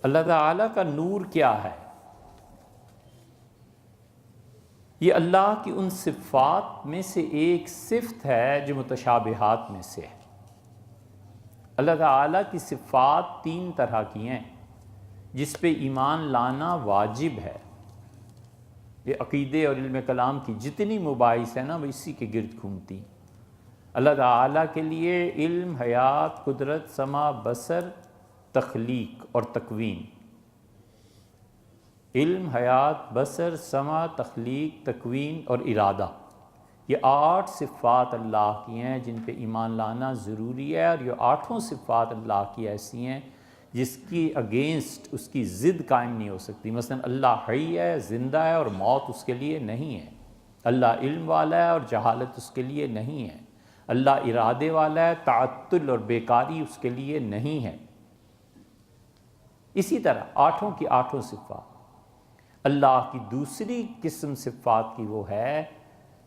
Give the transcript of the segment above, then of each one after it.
اللہ تعالیٰ کا نور کیا ہے؟ یہ اللہ کی ان صفات میں سے ایک صفت ہے جو متشابہات میں سے ہے۔ اللہ تعالیٰ کی صفات تین طرح کی ہیں جس پہ ایمان لانا واجب ہے۔ یہ عقیدے اور علم کلام کی جتنی مباحث ہیں نا وہ اسی کے گرد گھومتی ہیں۔ اللہ تعالیٰ کے لیے علم، حیات، قدرت، سمع، بصر، تخلیق اور تکوین۔ علم، حیات، بصر، سمع، تخلیق، تکوین اور ارادہ، یہ 8 صفات اللہ کی ہیں جن پہ ایمان لانا ضروری ہے، اور یہ 8 صفات اللہ کی ایسی ہیں جس کی اگینسٹ اس کی ضد قائم نہیں ہو سکتی۔ مثلا اللہ حی ہے، زندہ ہے، اور موت اس کے لیے نہیں ہے۔ اللہ علم والا ہے اور جہالت اس کے لیے نہیں ہے۔ اللہ ارادے والا ہے، تعطل اور بیکاری اس کے لیے نہیں ہے۔ اسی طرح 8 کی 8 صفات۔ اللہ کی دوسری قسم صفات کی وہ ہے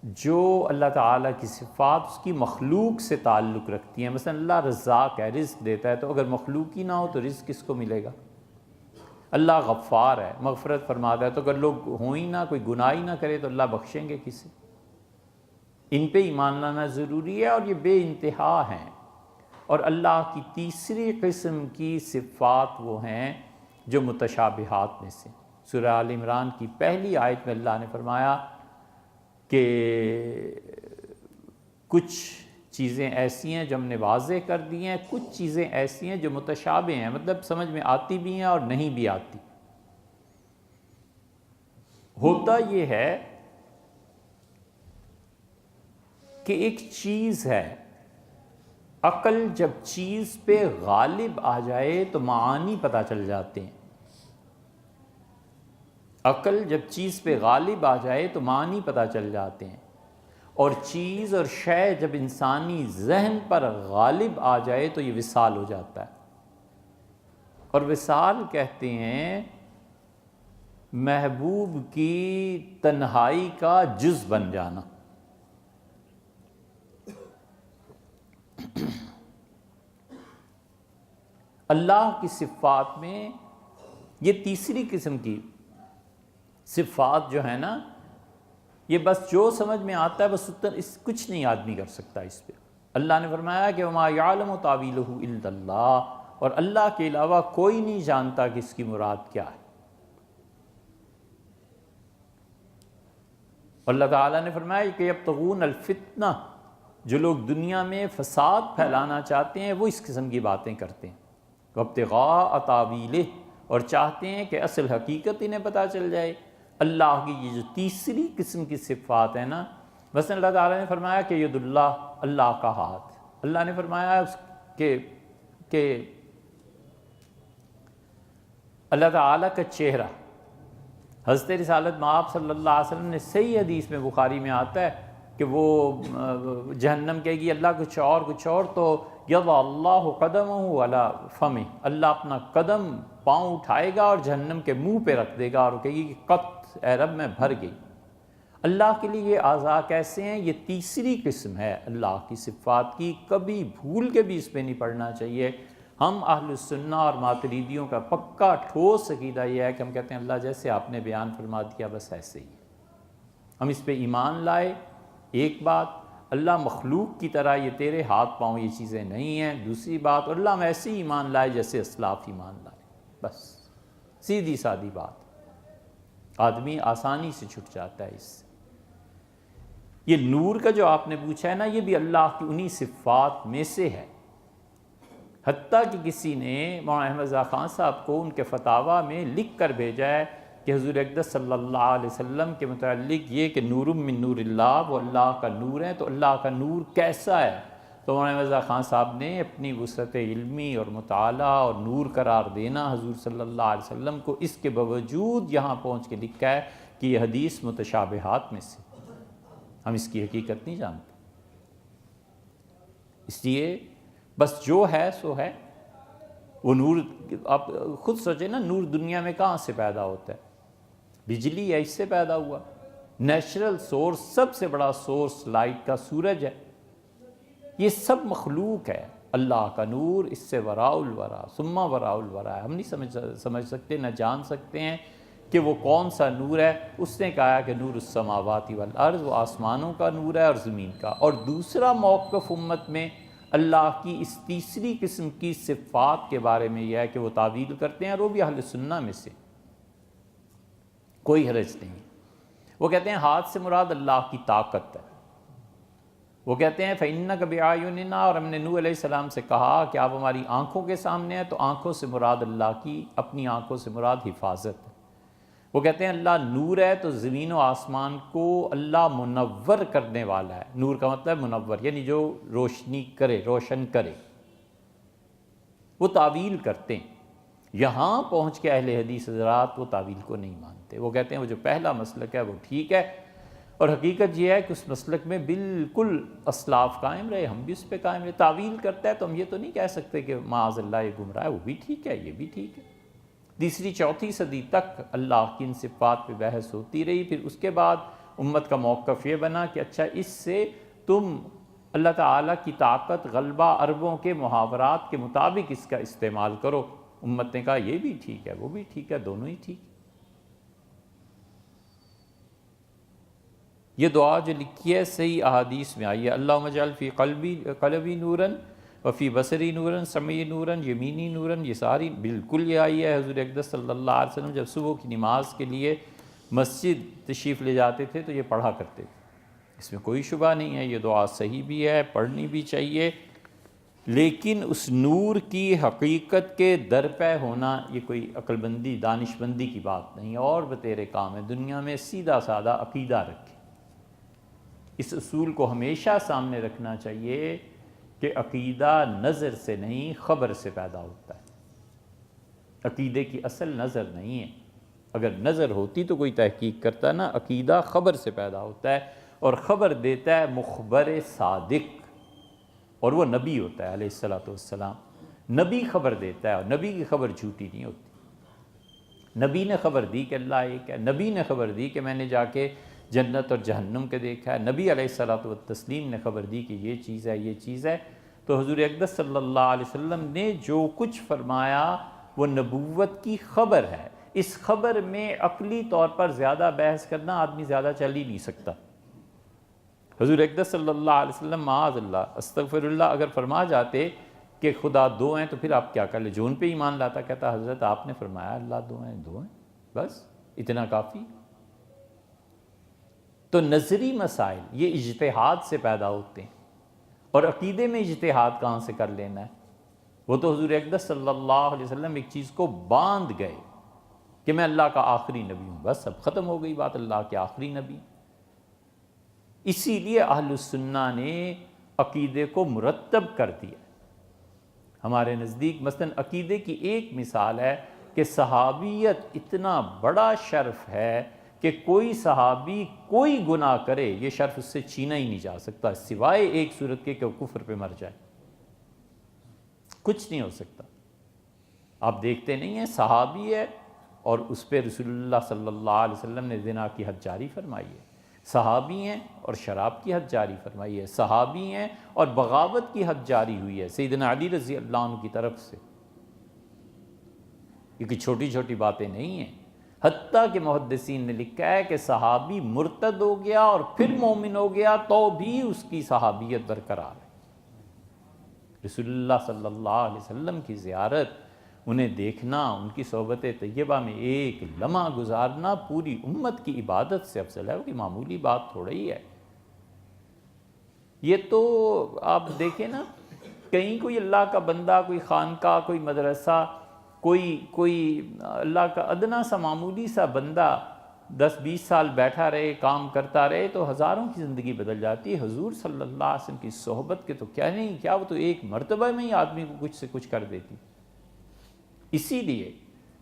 جو اللہ تعالیٰ کی صفات اس کی مخلوق سے تعلق رکھتی ہیں۔ مثلا اللہ رزاق ہے، رزق دیتا ہے، تو اگر مخلوق ہی نہ ہو تو رزق کس کو ملے گا؟ اللہ غفار ہے، مغفرت فرماتا ہے، تو اگر لوگ ہوں ہی نہ، کوئی گناہ ہی نہ کرے تو اللہ بخشیں گے کسے؟ ان پہ ایمان لانا ضروری ہے، اور یہ بے انتہا ہیں۔ اور اللہ کی تیسری قسم کی صفات وہ ہیں جو متشابہات میں سے۔ سورہ آل عمران کی پہلی آیت میں اللہ نے فرمایا کہ کچھ چیزیں ایسی ہیں جو ہم نے واضح کر دی ہیں، کچھ چیزیں ایسی ہیں جو متشابہ ہیں، مطلب سمجھ میں آتی بھی ہیں اور نہیں بھی آتی۔ ہوتا یہ ہے کہ ایک چیز ہے، عقل جب چیز پہ غالب آ جائے تو معانی پتہ چل جاتے ہیں۔ عقل جب چیز پہ غالب آ جائے تو معنی پتہ چل جاتے ہیں، اور چیز اور شے جب انسانی ذہن پر غالب آ جائے تو یہ وصال ہو جاتا ہے۔ اور وصال کہتے ہیں محبوب کی تنہائی کا جز بن جانا۔ اللہ کی صفات میں یہ تیسری قسم کی صفات جو ہے نا، یہ بس جو سمجھ میں آتا ہے بس کچھ نہیں آدمی کر سکتا اس پہ۔ اللہ نے فرمایا کہ وَمَا يَعْلَمُ تَأْوِيلَهُ إِلَّا اللَّهُ، اور اللہ کے علاوہ کوئی نہیں جانتا کہ اس کی مراد کیا ہے۔ اللہ تعالیٰ نے فرمایا کہ يَبْتَغُونَ الْفِتْنَةَ، جو لوگ دنیا میں فساد پھیلانا چاہتے ہیں وہ اس قسم کی باتیں کرتے ہیں۔ وَابْتِغَاءَ تَأْوِيلِهِ، اور چاہتے ہیں کہ اصل حقیقت انہیں پتہ چل جائے۔ اللہ کی یہ جو تیسری قسم کی صفات ہے نا، مثلا اللہ تعالیٰ نے فرمایا کہ ید اللہ، اللہ کا ہاتھ۔ اللہ نے فرمایا کہ اللہ تعالیٰ کا چہرہ۔ حضرت رسالت مآب صلی اللہ علیہ وسلم نے صحیح حدیث میں بخاری میں آتا ہے کہ وہ جہنم کہے گی اللہ کچھ اور، تو یضع اللہ قدمہ علی فمہ، اللہ اپنا قدم پاؤں اٹھائے گا اور جہنم کے منہ پہ رکھ دے گا اور کہے گی کہ قط، اے رب میں بھر گئی۔ اللہ کے لیے یہ اعضاء کیسے ہیں؟ یہ تیسری قسم ہے اللہ کی صفات کی، کبھی بھول کے بھی اس پہ نہیں پڑھنا چاہیے۔ ہم اہل السنہ اور ماتریدیوں کا پکا ٹھوس عقیدہ یہ ہے کہ ہم کہتے ہیں اللہ جیسے آپ نے بیان فرما دیا بس ایسے ہی۔ ہم اس پہ ایمان لائے، ایک بات اللہ مخلوق کی طرح یہ تیرے ہاتھ پاؤں یہ چیزیں نہیں ہیں، دوسری بات اور اللہ ہم ایسے ہی ایمان لائے جیسے اسلاف ایمان لائے، بس سیدھی سادی بات۔ آدمی آسانی سے چھٹ جاتا ہے اس سے۔ یہ نور کا جو آپ نے پوچھا ہے نا، یہ بھی اللہ کی انہی صفات میں سے ہے۔ حتیٰ کہ کسی نے مولانا احمد رضا خان صاحب کو ان کے فتاویٰ میں لکھ کر بھیجا ہے کہ حضور اقدس صلی اللہ علیہ وسلم کے متعلق یہ کہ نور من نور اللہ، وہ اللہ کا نور ہے، تو اللہ کا نور کیسا ہے؟ تو مولانا رضا خان صاحب نے اپنی وسعت علمی اور مطالعہ اور نور قرار دینا حضور صلی اللہ علیہ وسلم کو، اس کے باوجود یہاں پہنچ کے لکھا ہے کہ یہ حدیث متشابہات میں سے، ہم اس کی حقیقت نہیں جانتے۔ اس لیے بس جو ہے سو ہے۔ وہ نور، آپ خود سوچیں نا، نور دنیا میں کہاں سے پیدا ہوتا ہے؟ بجلی ہے، اس سے پیدا ہوا۔ نیچرل سورس، سب سے بڑا سورس لائٹ کا سورج ہے۔ یہ سب مخلوق ہے۔ اللہ کا نور اس سے وراء الورا ثم وراء الورا ہے. ہم نہیں سمجھ سکتے، نہ جان سکتے ہیں کہ وہ کون سا نور ہے. اس نے کہا کہ نور السماوات والارض، وہ آسمانوں کا نور ہے اور زمین کا. اور دوسرا موقف امت میں اللہ کی اس تیسری قسم کی صفات کے بارے میں یہ ہے کہ وہ تعویل کرتے ہیں، اور وہ بھی اہل سنہ میں سے، کوئی حرج نہیں. وہ کہتے ہیں ہاتھ سے مراد اللہ کی طاقت ہے. وہ کہتے ہیں فَإِنَّكَ بِأَعْيُنِنَا، اور ہم نے نوح علیہ السلام سے کہا کہ آپ ہماری آنکھوں کے سامنے ہیں، تو آنکھوں سے مراد اللہ کی اپنی آنکھوں سے مراد حفاظت ہے. وہ کہتے ہیں اللہ نور ہے، تو زمین و آسمان کو اللہ منور کرنے والا ہے. نور کا مطلب منور، یعنی جو روشنی کرے، روشن کرے. وہ تعویل کرتے ہیں. یہاں پہنچ کے اہل حدیث حضرات وہ تعویل کو نہیں مانتے. وہ کہتے ہیں وہ جو پہلا مسلک ہے وہ ٹھیک ہے، اور حقیقت یہ ہے کہ اس مسلک میں بالکل اسلاف قائم رہے، ہم بھی اس پہ قائم رہے. تعویل کرتا ہے تو ہم یہ تو نہیں کہہ سکتے کہ معاذ اللہ یہ گمراہ ہے. وہ بھی ٹھیک ہے، یہ بھی ٹھیک ہے. تیسری چوتھی صدی تک اللہ کی ان صفات پہ بحث ہوتی رہی. پھر اس کے بعد امت کا موقف یہ بنا کہ اچھا اس سے تم اللہ تعالیٰ کی طاقت، غلبہ، عربوں کے محاورات کے مطابق اس کا استعمال کرو. امت نے کہا یہ بھی ٹھیک ہے، وہ بھی ٹھیک ہے، دونوں ہی ٹھیک ہے. یہ دعا جو لکھی ہے صحیح احادیث میں آئی ہے، اللہم اجعل فی قلبی نوراً وفی بصری نوراً سمعی نوراً یمینی نوراً. یہ ساری بالکل یہ آئی ہے. حضور اقدس صلی اللہ علیہ وسلم جب صبح کی نماز کے لیے مسجد تشریف لے جاتے تھے تو یہ پڑھا کرتے تھے. اس میں کوئی شبہ نہیں ہے، یہ دعا صحیح بھی ہے، پڑھنی بھی چاہیے. لیکن اس نور کی حقیقت کے در پہ ہونا یہ کوئی عقل بندی، دانش بندی کی بات نہیں. اور بتیرے کام ہے دنیا میں سیدھا سادہ عقیدہ رکھے. اس اصول کو ہمیشہ سامنے رکھنا چاہیے کہ عقیدہ نظر سے نہیں، خبر سے پیدا ہوتا ہے. عقیدے کی اصل نظر نہیں ہے. اگر نظر ہوتی تو کوئی تحقیق کرتا نا. عقیدہ خبر سے پیدا ہوتا ہے، اور خبر دیتا ہے مخبر صادق، اور وہ نبی ہوتا ہے علیہ الصلوۃ والسلام. نبی خبر دیتا ہے، اور نبی کی خبر جھوٹی نہیں ہوتی. نبی نے خبر دی کہ اللہ ایک ہے. نبی نے خبر دی کہ میں نے جا کے جنت اور جہنم کے دیکھا ہے. نبی علیہ الصلوۃ والتسلیم نے خبر دی کہ یہ چیز ہے، یہ چیز ہے. تو حضور اقدس صلی اللہ علیہ وسلم نے جو کچھ فرمایا وہ نبوت کی خبر ہے. اس خبر میں عقلی طور پر زیادہ بحث کرنا آدمی زیادہ چل ہی نہیں سکتا. حضور اقدس صلی اللہ علیہ وسلم معاذ اللہ استغفر اللہ اگر فرما جاتے کہ خدا دو ہیں تو پھر آپ کیا کر لیں؟ جو ان پہ ایمان لاتا کہتا حضرت آپ نے فرمایا اللہ دو ہیں، دو ہیں، بس اتنا کافی. تو نظری مسائل یہ اجتہاد سے پیدا ہوتے ہیں، اور عقیدے میں اجتہاد کہاں سے کر لینا ہے؟ وہ تو حضور اقدس صلی اللہ علیہ وسلم ایک چیز کو باندھ گئے کہ میں اللہ کا آخری نبی ہوں، بس اب ختم ہو گئی بات، اللہ کے آخری نبی. اسی لیے اہل السنہ نے عقیدے کو مرتب کر دیا. ہمارے نزدیک مثلاً عقیدے کی ایک مثال ہے کہ صحابیت اتنا بڑا شرف ہے کہ کوئی صحابی کوئی گناہ کرے یہ شرف اس سے چھینا ہی نہیں جا سکتا، سوائے ایک صورت کے کہ وہ کفر پہ مر جائے. کچھ نہیں ہو سکتا. آپ دیکھتے نہیں ہیں صحابی ہے اور اس پہ رسول اللہ صلی اللہ علیہ وسلم نے زنا کی حد جاری فرمائی ہے. صحابی ہیں اور شراب کی حد جاری فرمائی ہے. صحابی ہیں اور بغاوت کی حد جاری ہوئی ہے سیدنا علی رضی اللہ عنہ کی طرف سے. کیونکہ چھوٹی چھوٹی باتیں نہیں ہیں. حتیٰ کہ محدثین نے لکھا ہے کہ صحابی مرتد ہو گیا اور پھر مومن ہو گیا تو بھی اس کی صحابیت برقرار ہے. رسول اللہ صلی اللہ علیہ وسلم کی زیارت، انہیں دیکھنا، ان کی صحبت طیبہ میں ایک لمحہ گزارنا پوری امت کی عبادت سے افضل ہے. وہ کہ معمولی بات تھوڑا ہی ہے. یہ تو آپ دیکھیں نا، کہیں کوئی اللہ کا بندہ، کوئی خانقاہ، کوئی مدرسہ، کوئی اللہ کا ادنا سا معمولی سا بندہ 10-20 سال بیٹھا رہے، کام کرتا رہے تو ہزاروں کی زندگی بدل جاتی ہے. حضور صلی اللہ علیہ وسلم کی صحبت کے تو کیا نہیں، کیا وہ تو ایک مرتبہ میں ہی آدمی کو کچھ سے کچھ کر دیتی. اسی لیے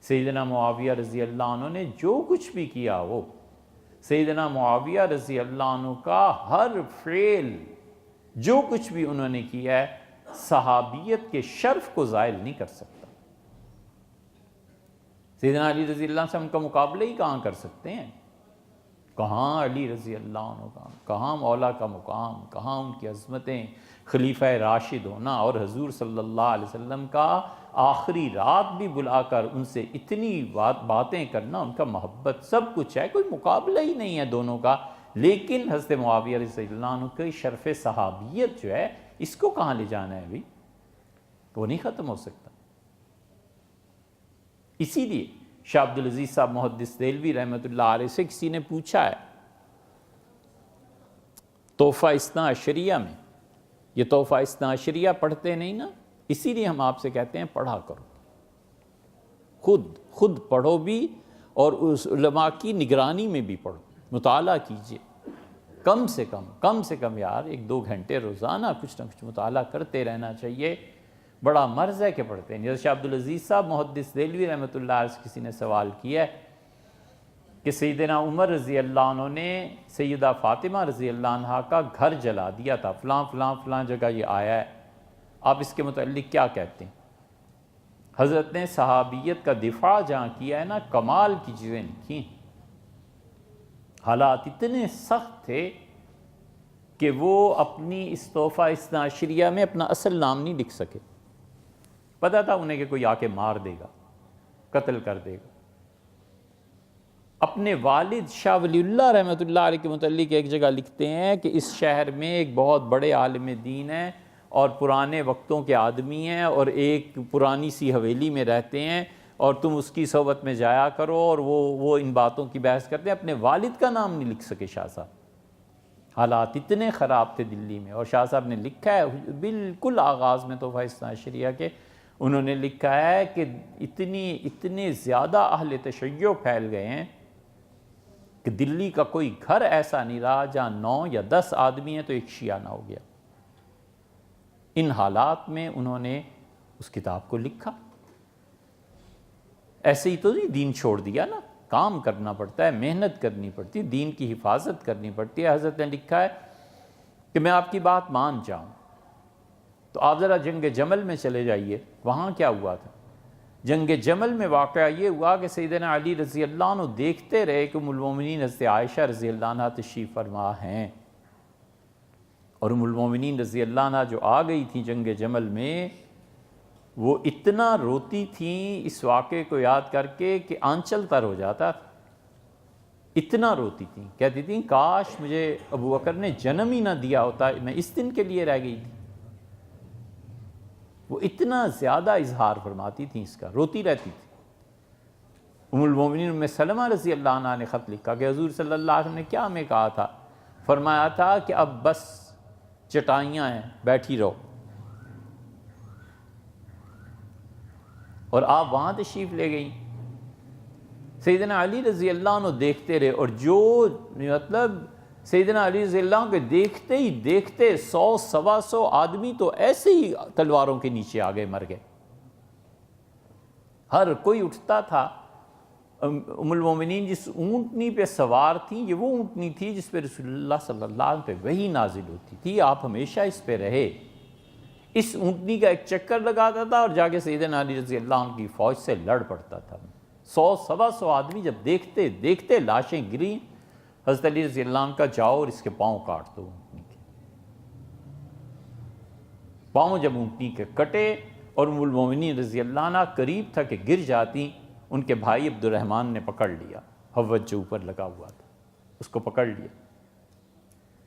سیدنا معاویہ رضی اللہ عنہ نے جو کچھ بھی کیا، وہ سیدنا معاویہ رضی اللہ عنہ کا ہر فعل جو کچھ بھی انہوں نے کیا ہے صحابیت کے شرف کو زائل نہیں کر سکتا. سیدنا علی رضی اللہ عنہ سے ہم کا مقابلہ ہی کہاں کر سکتے ہیں؟ کہاں علی رضی اللہ عنہ کا، کہاں مولا کا مقام، کہاں ان کی عظمتیں، خلیفہ راشد ہونا، اور حضور صلی اللہ علیہ وسلم کا آخری رات بھی بلا کر ان سے اتنی باتیں کرنا، ان کا محبت، سب کچھ ہے، کوئی مقابلہ ہی نہیں ہے دونوں کا۔ لیکن حضرت معاویہ رضی اللہ عنہ کی شرف صحابیت جو ہے، اس کو کہاں لے جانا ہے ابھی؟ وہ نہیں ختم ہو سکتا۔ اسی لیے شاہ عبدالعزیز صاحب محدث دہلوی رحمۃ اللہ علیہ سے کسی نے پوچھا ہے تحفہ اثنا عشریہ میں، یہ تحفہ اثنا عشریہ پڑھتے نہیں نا، اسی لیے ہم آپ سے کہتے ہیں پڑھا کرو، خود پڑھو بھی، اور اس علماء کی نگرانی میں بھی پڑھو، مطالعہ کیجئے، کم سے کم یار 1-2 گھنٹے روزانہ کچھ نہ کچھ مطالعہ کرتے رہنا چاہیے۔ بڑا مرض ہے کہ پڑھتے ہیں۔ جیسے شاہ عبدالعزیز صاحب محدث دہلوی رحمۃ اللہ علیہ سے کسی نے سوال کیا ہے کہ سیدنا عمر رضی اللہ عنہ نے سیدہ فاطمہ رضی اللہ عنہ کا گھر جلا دیا تھا، فلاں جگہ یہ آیا ہے، آپ اس کے متعلق کیا کہتے ہیں؟ حضرت نے صحابیت کا دفاع جہاں کیا ہے نا، کمال کی چیزیں لکھی ہیں۔ حالات اتنے سخت تھے کہ وہ اپنی اس تحفہ اثنا عشریہ میں اپنا اصل نام نہیں لکھ سکے، پتہ تھا انہیں کہ کوئی آ کے مار دے گا، قتل کر دے گا۔ اپنے والد شاہ ولی اللہ رحمۃ اللہ علیہ کے متعلق ایک جگہ لکھتے ہیں کہ اس شہر میں ایک بہت بڑے عالم دین ہیں اور پرانے وقتوں کے آدمی ہیں، اور ایک پرانی سی حویلی میں رہتے ہیں، اور تم اس کی صحبت میں جایا کرو، اور وہ ان باتوں کی بحث کرتے ہیں۔ اپنے والد کا نام نہیں لکھ سکے شاہ صاحب، حالات اتنے خراب تھے دلی میں۔ اور شاہ صاحب نے لکھا ہے بالکل آغاز میں تحفہ اثنا عشریہ کے، انہوں نے لکھا ہے کہ اتنے زیادہ اہل تشیع پھیل گئے ہیں کہ دلی کا کوئی گھر ایسا نہیں رہا جہاں 9 یا 10 آدمی ہیں تو ایک شیعہ نہ ہو گیا۔ ان حالات میں انہوں نے اس کتاب کو لکھا، ایسے ہی تو نہیں دین چھوڑ دیا نا، کام کرنا پڑتا ہے، محنت کرنی پڑتی ہے، دین کی حفاظت کرنی پڑتی ہے۔ حضرت نے لکھا ہے کہ میں آپ کی بات مان جاؤں تو آپ ذرا جنگ جمل میں چلے جائیے، وہاں کیا ہوا تھا؟ جنگ جمل میں واقعہ یہ ہوا کہ سیدنا علی رضی اللہ عنہ دیکھتے رہے کہ ام المومنین حضرت عائشہ رضی اللہ عنہ تشریف فرما ہیں، اور ام المومنین رضی اللہ عنہ جو آ گئی تھیں جنگ جمل میں، وہ اتنا روتی تھیں اس واقعے کو یاد کر کے کہ آنچل تر ہو جاتا تھا، اتنا روتی تھیں، کہتی تھیں کاش مجھے ابو بکر نے جنم ہی نہ دیا ہوتا، میں اس دن کے لیے رہ گئی تھی۔ وہ اتنا زیادہ اظہار فرماتی تھیں اس کا، روتی رہتی تھی۔ ام المومنین ام سلمہ رضی اللہ عنہ نے خط لکھا کہ حضور صلی اللہ علیہ وسلم نے کیا ہمیں کہا تھا؟ فرمایا تھا کہ اب بس چٹائیاں ہیں، بیٹھی رہو، اور آپ وہاں تشریف لے گئیں۔ سیدنا علی رضی اللہ عنہ دیکھتے رہے، اور جو مطلب سیدنا علی رضی اللہ عنہ کے دیکھتے ہی دیکھتے 100-125 آدمی تو ایسے ہی تلواروں کے نیچے آ گئے، مر گئے۔ ہر کوئی اٹھتا تھا۔ ام المومنین جس اونٹنی پہ سوار تھیں، یہ وہ اونٹنی تھی جس پہ رسول اللہ صلی اللہ علیہ وسلم پہ وحی نازل ہوتی تھی، آپ ہمیشہ اس پہ رہے۔ اس اونٹنی کا ایک چکر لگاتا تھا اور جا کے سیدنا علی رضی اللہ عنہ کی فوج سے لڑ پڑتا تھا۔ 100-125 آدمی جب دیکھتے دیکھتے لاشیں گریں، حضرت علی رضی اللہ عنہ کا جاؤ اور اس کے پاؤں کاٹ دو۔ اونٹنی کے پاؤں جب اونٹنی کے کٹے اور ام المومنین رضی اللہ عنہ قریب تھا کہ گر جاتی، ان کے بھائی عبد الرحمن نے پکڑ لیا، حوض جو اوپر لگا ہوا تھا اس کو پکڑ لیا۔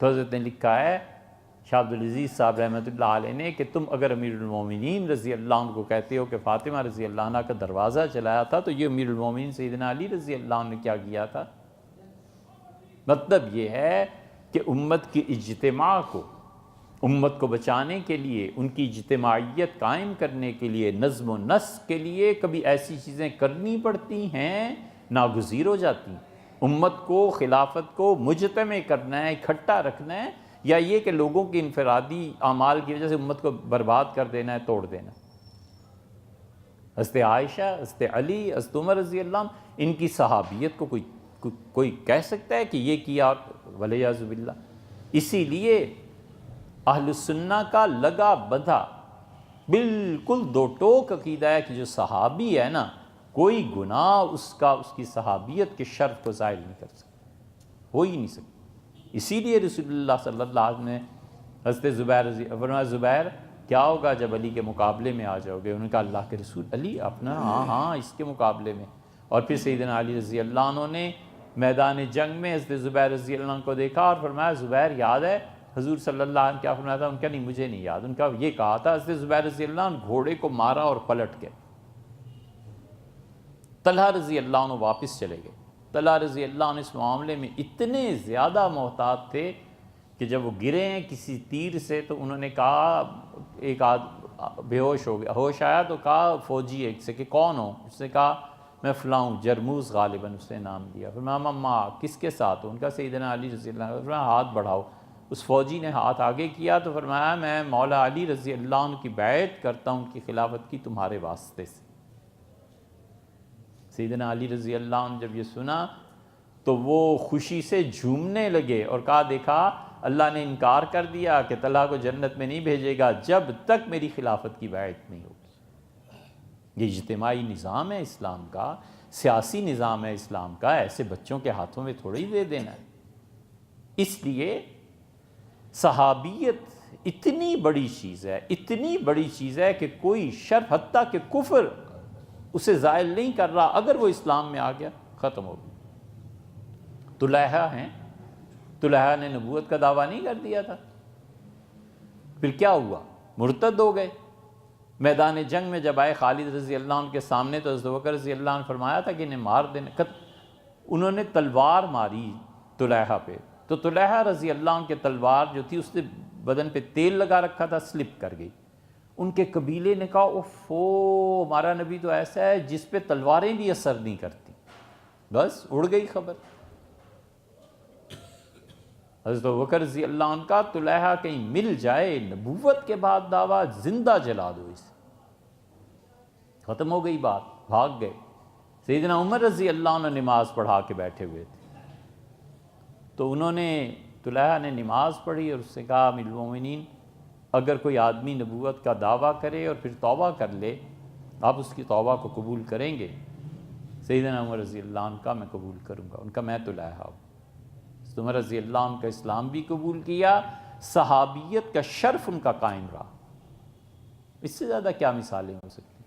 تو حضرت نے لکھا ہے شاہ عبدالعزیز صاحب رحمۃ اللہ علیہ نے کہ تم اگر امیر المومنین رضی اللہ عنہ کو کہتے ہو کہ فاطمہ رضی اللہ عنہ کا دروازہ چلایا تھا، تو یہ امیر المومنین سیدنا علی رضی اللہ عنہ نے کیا کیا تھا؟ مطلب یہ ہے کہ امت کی اجتماع کو، امت کو بچانے کے لیے، ان کی اجتماعیت قائم کرنے کے لیے، نظم و نسق کے لیے کبھی ایسی چیزیں کرنی پڑتی ہیں، ناگزیر ہو جاتی ہیں۔ امت کو، خلافت کو مجتمع کرنا ہے، اکٹھا رکھنا ہے، یا یہ کہ لوگوں کی انفرادی اعمال کی وجہ سے امت کو برباد کر دینا ہے، توڑ دینا۔ حضرت عائشہ، حضرت علی، حضرت عمر رضی اللہ عنہ، ان کی صحابیت کو کوئی کہہ سکتا ہے کہ یہ کیا؟ ولیعذ باللہ۔ اسی لیے اہل السنہ کا لگا بدھا بالکل دو ٹوک عقیدہ ہے کہ جو صحابی ہے نا، کوئی گناہ اس کی صحابیت کے شرف کو ظاہر نہیں کر سکتا۔ ہو ہی نہیں سکتی۔ اسی لیے رسول اللہ صلی اللہ علیہ وسلم نے حضرت زبیر فرمایا زبیر کیا ہوگا جب علی کے مقابلے میں آ جاؤ گے؟ انہوں نے کہا اللہ کے رسول علی اپنا ہاں اس کے مقابلے میں۔ اور پھر سیدنا علی رضی اللہ عنہ نے میدان جنگ میں حضرت زبیر رضی اللہ عنہ کو دیکھا اور فرمایا زبیر یاد ہے حضور صلی اللہ علیہ وسلم کیا فرمایا تھا؟ ان کا نہیں مجھے نہیں یاد، ان کا یہ کہا تھا حضرت زبیر رضی اللہ عنہ گھوڑے کو مارا اور پلٹ گئے۔ طلحہ رضی اللہ عنہ واپس چلے گئے۔ طلحہ رضی اللہ عنہ اس معاملے میں اتنے زیادہ محتاط تھے کہ جب وہ گرے ہیں کسی تیر سے تو انہوں نے کہا، ایک بے ہوش ہو گیا، ہوش آیا تو کہا فوجی ایک سے کہ کون ہو؟ اس نے کہا میں فلاں ہوں، جرموز غالباً اس نے نام دیا۔ فرمایا ماما کس کے ساتھ ہو؟ ان کا سیدنا علی رضی اللہ عنہ۔ فرمایا ہاتھ بڑھاؤ۔ اس فوجی نے ہاتھ آگے کیا تو فرمایا میں مولا علی رضی اللہ عنہ کی بیعت کرتا ہوں ان کی خلافت کی تمہارے واسطے سے۔ سیدنا علی رضی اللہ عنہ جب یہ سنا تو وہ خوشی سے جھومنے لگے اور کہا دیکھا اللہ نے انکار کر دیا کہ طلحہ کو جنت میں نہیں بھیجے گا جب تک میری خلافت کی بیعت نہیں ہوگی۔ یہ اجتماعی نظام ہے اسلام کا، سیاسی نظام ہے اسلام کا، ایسے بچوں کے ہاتھوں میں تھوڑی دے دینا ہے۔ اس لیے صحابیت اتنی بڑی چیز ہے، اتنی بڑی چیز ہے کہ کوئی شرف حتیٰ کہ کفر اسے زائل نہیں کر رہا، اگر وہ اسلام میں آ گیا ختم ہو گیا۔ طلحہ ہیں، طلحہ نے نبوت کا دعویٰ نہیں کر دیا تھا، پھر کیا ہوا؟ مرتد ہو گئے۔ میدان جنگ میں جب آئے خالد رضی اللہ عنہ کے سامنے تو حضرت بکر رضی اللہ عنہ فرمایا تھا کہ انہیں مار دینا، انہوں نے تلوار ماری طلحہ پہ، تو طلحہ رضی اللہ عنہ کے تلوار جو تھی اس نے بدن پہ تیل لگا رکھا تھا، سلپ کر گئی۔ ان کے قبیلے نے کہا اوفو ہمارا نبی تو ایسا ہے جس پہ تلواریں بھی اثر نہیں کرتی، بس اڑ گئی خبر۔ حضرت بکر رضی اللہ عنہ کا طلحہ کہیں مل جائے نبوت کے بعد دعویٰ زندہ جلا دو اسے، ختم ہو گئی بات، بھاگ گئے۔ سیدنا عمر رضی اللہ عنہ نماز پڑھا کے بیٹھے ہوئے تھے تو انہوں نے طلحہ نے نماز پڑھی اور اس سے کہا امیر المومنین اگر کوئی آدمی نبوت کا دعویٰ کرے اور پھر توبہ کر لے آپ اس کی توبہ کو قبول کریں گے؟ سیدنا عمر رضی اللہ عنہ کا میں قبول کروں گا۔ ان کا میں طلحہ ہوں۔ عمر رضی اللہ عنہ کا اسلام بھی قبول کیا، صحابیت کا شرف ان کا قائم رہا۔ اس سے زیادہ کیا مثالیں ہو سکتی؟